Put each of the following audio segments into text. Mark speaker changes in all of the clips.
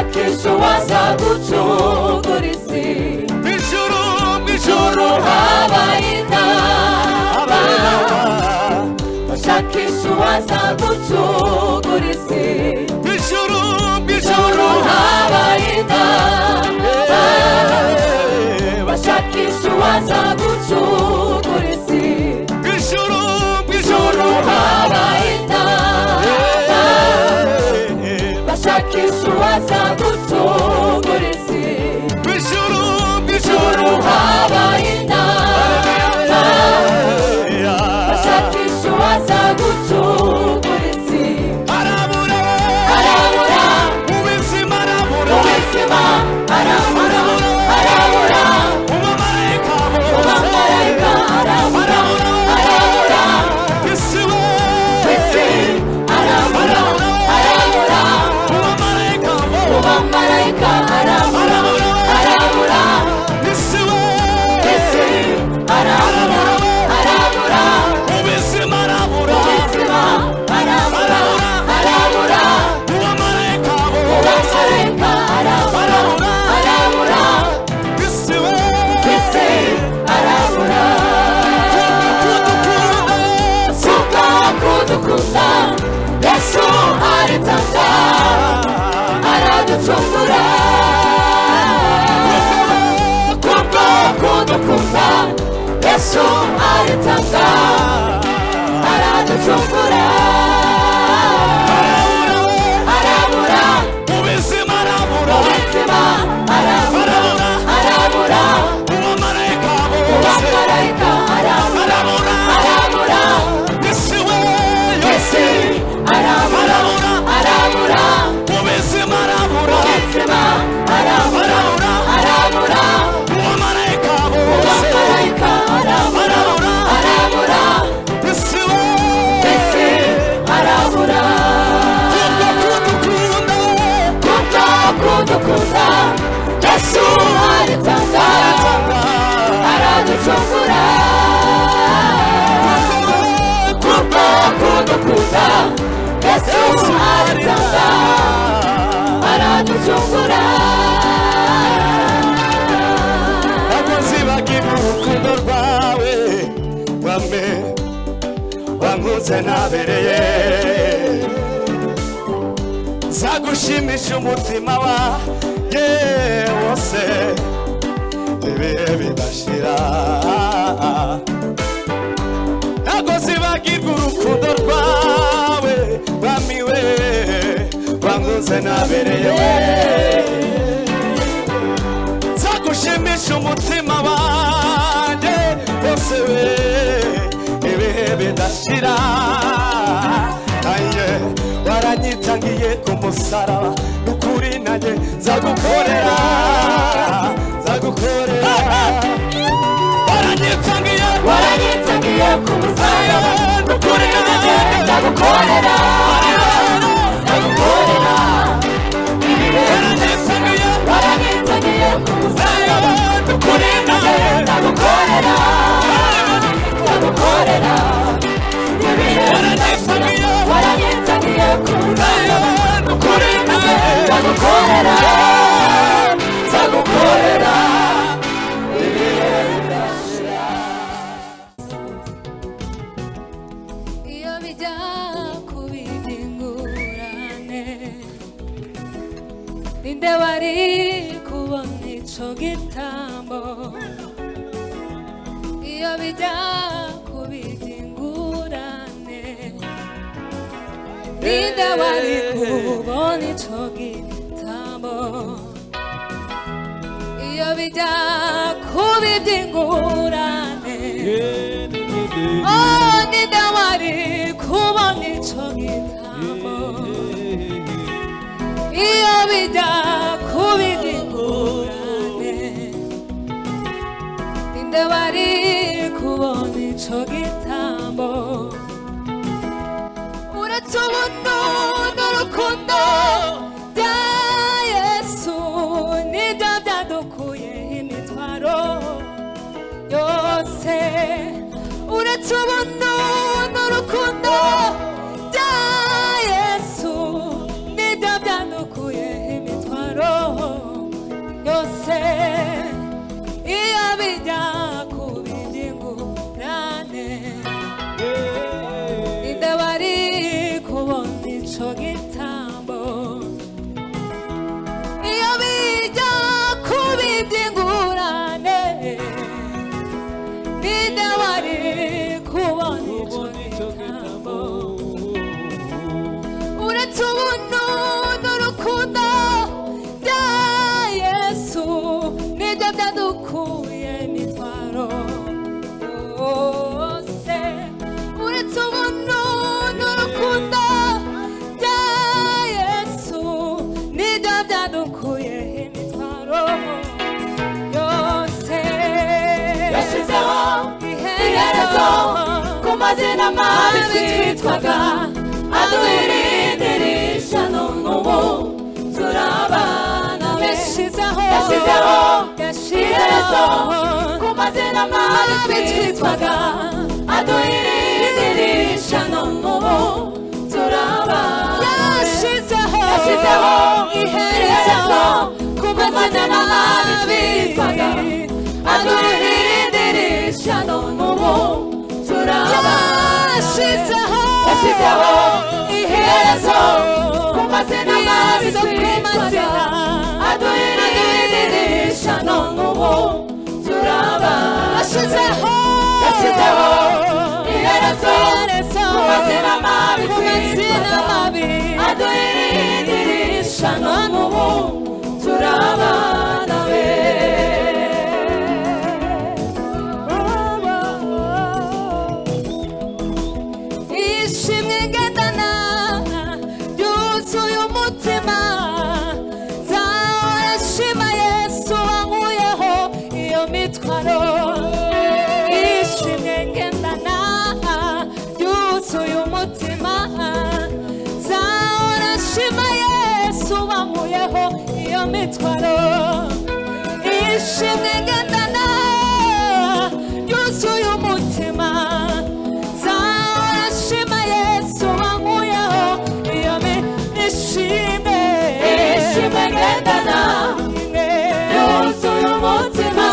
Speaker 1: bashakisha uwaza gucungura isi. Mw'ijuru habaye inama, bashakisha uwaza gucungura isi. Mw'ijuru habaye inama, bashakisha uwaza gucungura isi. Mw'ijuru habaye inama, bashakisha uwaza gucungura isi. Mw'ijuru habaye inama, bashakisha uwaza gucungura isi. Arabura ubuzima, arabura umumarayika arabura isi, arabura umumarayika arabura isi, arabura ubuzima, arabura umumarayika arabura isi, arabura kudukunda. Yesu aritanga araducungura, kubwo kudukunda. Yesu aritanga araducungura, arabura ubuzima, arabura umumarayika arabura isi, arabura ubuzima, arabura umumarayika arabura isi, arabura kubwo kudukunda. Yesu aritanga araducungura, kubwo kudukunda. Yesu aritanga araducungura. Ntazibagira urukundo rwawe wame wankunze nabereye, nzagushimisha umutima wanjye wose ibihe bidashira. Ntago zibagirwa urukundo rwawe mwami we wankunze nabereye, nzagushimisha umutima wanjye wose we ibihe bidashira. Aye waranyitangiye ku musaraba, n'ukuri nanjye nzagukorera. Waranyitangiye ku musaraba, n'ukuri nanjye nzagukorera. Waranyitangiye ku musaraba, n'ukuri nanjye nzagukorera. Waranyitangiye ku musaraba, n'ukuri nanjye nzagukorera. Iyo bijya kubika ingurane, ninde wari kubona ico gitambo? Iyo bijya kubika ingurane, ninde wari kubona ico gitambo? Iyo bijya kubika ingurane, oh, ninde wari kubona ico gitambo? Iyo bijya kubika ingurane, ninde wari kubona ico gitambo? Uretse ubuntu n'urukundo bya Yesu, nibyo byadukuye imitwaro yose. Uretse ubuntu n'urukundo bya Yesu, nibyo byadukuye imitwaro
Speaker 2: iherezo ku mazina mabi twitwaga aduhirindirisha none ubu turabana be yashyizeho iherezo ku mazina mabi twitwaga aduhirindirisha none ubu turabana yashyizeho iherezo ku mazina mabi twitwaga aduhirindirisha none ubu turabana yashyizeho iherezo ku mazina mabi twitwaga aduhirindirisha none ubu turabana yashyizeho iherezo ku mazina mabi twitwaga aduhirindirisha none ubu turabana be ishimwe ngendana yuzuye umutima nzahora nshima Yesu wankuyeho iyo mitwaro ishimwe ngendana yuzuye umutima nzahora nshima Yesu wankuyeho iyo mitwaro ishimwe ngendana yuzuye umutima nzahora nshima Yesu wankuyeho iyo ishimwe ngendana yuzuye umutima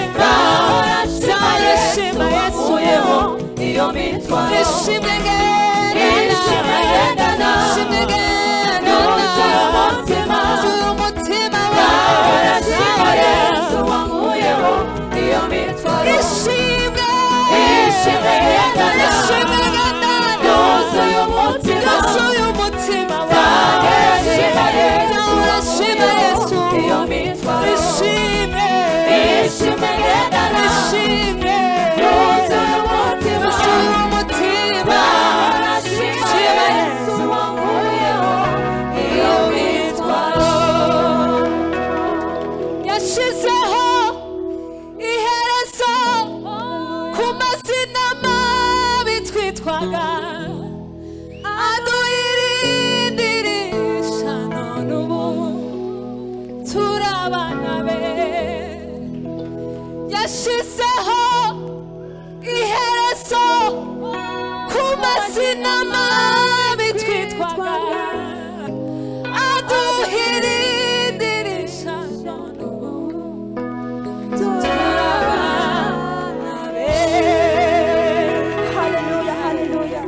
Speaker 2: nzahora nshima Yesu wankuyeho iyo mitwaro ishimwe ngendana yuzuye umutima nzahora nshima Yesu wankuyeho iyo mitwaro ishimwe ngendana yuzuye umutima nzahora nshima Yesu iyo mitwaro ishimwe ngendana yuzuye umutima nzahora nshima Yesu wankuyeho iyo mitwaro yashyizeho iherezo ku mazina mabi twitwaga aduhirindirisha none ubu turabana be yashyizeho iherezo ku mazina mabi twitwaga aduhirindirisha none ubu turabana be
Speaker 3: Hallelujah, hallelujah.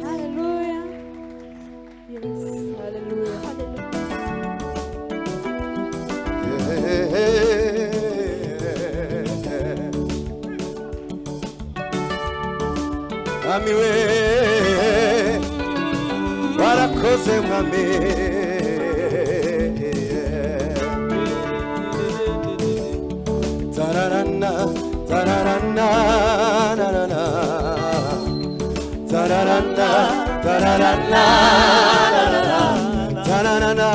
Speaker 3: Hallelujah. Yes, hallelujah, hallelujah.
Speaker 4: Mwami we warakoze mwami tararana tararana tararana tararana tararana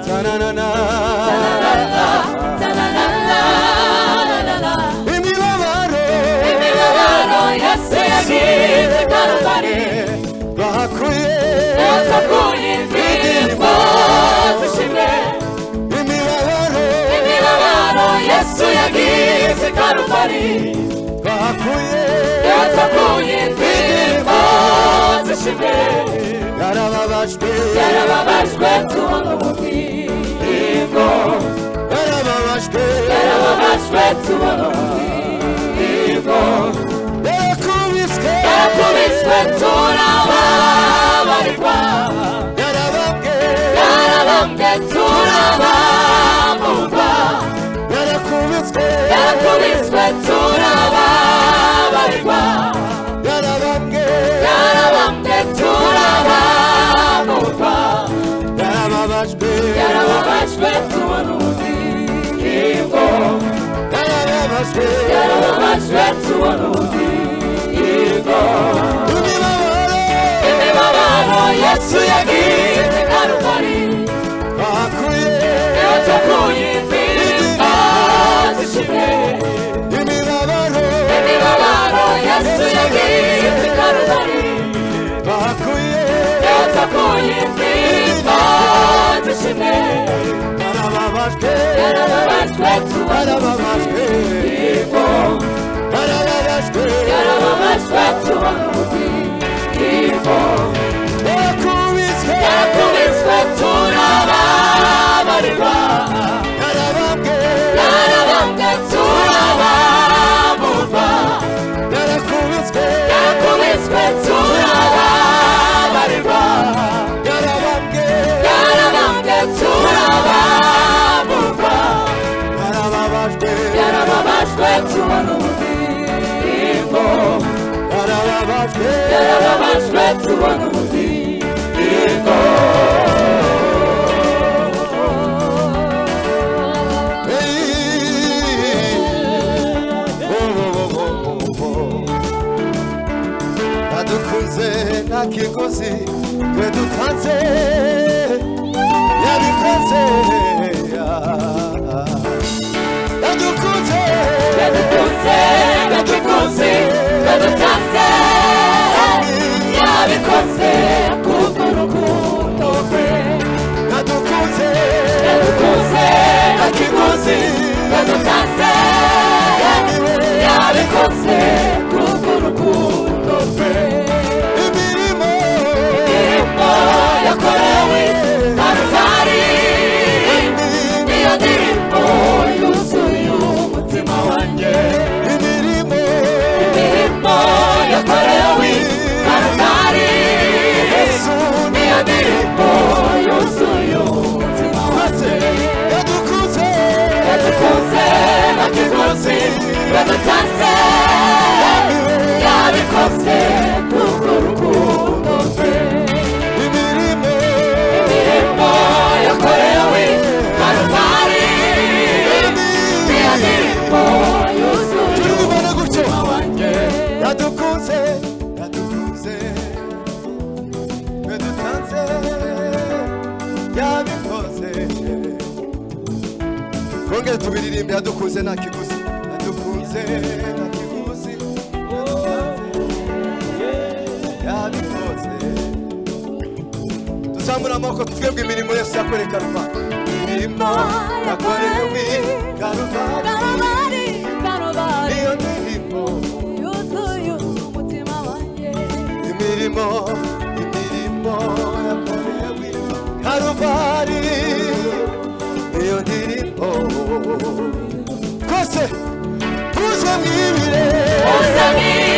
Speaker 4: tararana tararana imibabaro
Speaker 2: Yesu yagize Karuvali
Speaker 4: bahakuye
Speaker 2: indirimbo zishimwe
Speaker 4: imibabaro
Speaker 2: Yesu yagize Karuvali
Speaker 4: bahakuye
Speaker 2: indirimbo zishimwe yarababajwe tubona ubugingo
Speaker 4: yarababajwe
Speaker 2: tubona ubugingo
Speaker 4: yarakubiswe
Speaker 2: turababarirwa yarabambwe turabamburwa
Speaker 4: yarakubiswe
Speaker 2: turababarirwa
Speaker 4: yarabambwe
Speaker 2: turabamburwa
Speaker 4: yarababajwe
Speaker 2: tubona ubugingo
Speaker 4: yarababajwe
Speaker 2: tubona ubugingo
Speaker 4: imibabaro
Speaker 2: Yesu yagize Karuvali
Speaker 4: bahakuye
Speaker 2: indirimbo yarababajwe tubona ubugingo.
Speaker 4: yadukunze nta kiguzi twe dutanze yabikoze yadukunze
Speaker 2: yadukunze yadukunze yadutanze yabikoze kubw'urukundo rwe.
Speaker 4: yadukunze
Speaker 2: yadukunze nta kiguzi yadutanze yabikoze kubw'urukundo rwe.
Speaker 4: imirimo
Speaker 2: yakorewe Karuvali niyo ndirimbo yuzuye umutima wanjye.
Speaker 4: imirimo
Speaker 2: yakorewe Karuvali niyo ndirimbo yuzuye umutima wanjye.
Speaker 4: yadukunze
Speaker 2: yadukunze nta kiguzi yadutanze yabikoze kubw'urukundo rwe.
Speaker 4: imirimo
Speaker 2: yakorewe Karuvali niyo ndirimbo yuzuye
Speaker 4: tubibona gutyo
Speaker 2: umutima wanjye.
Speaker 4: yadukunze yadukunze twe dutanze yabikoze twongere tubiririmbe yadukunze nta kiguzi yadukunze nta kiguzi yabikoze tuzamura amaboko twebwe imirimo yose yakoreye Karuvali imirimo yakorewe Karuvali
Speaker 3: Karuvali, Karuvali,
Speaker 4: niyo ndirimbo
Speaker 3: yuzuye umutima wanjye.
Speaker 4: imirimo yakorewe Karuvali niyo ndirimbo twese tuze mwibire
Speaker 2: Uzamire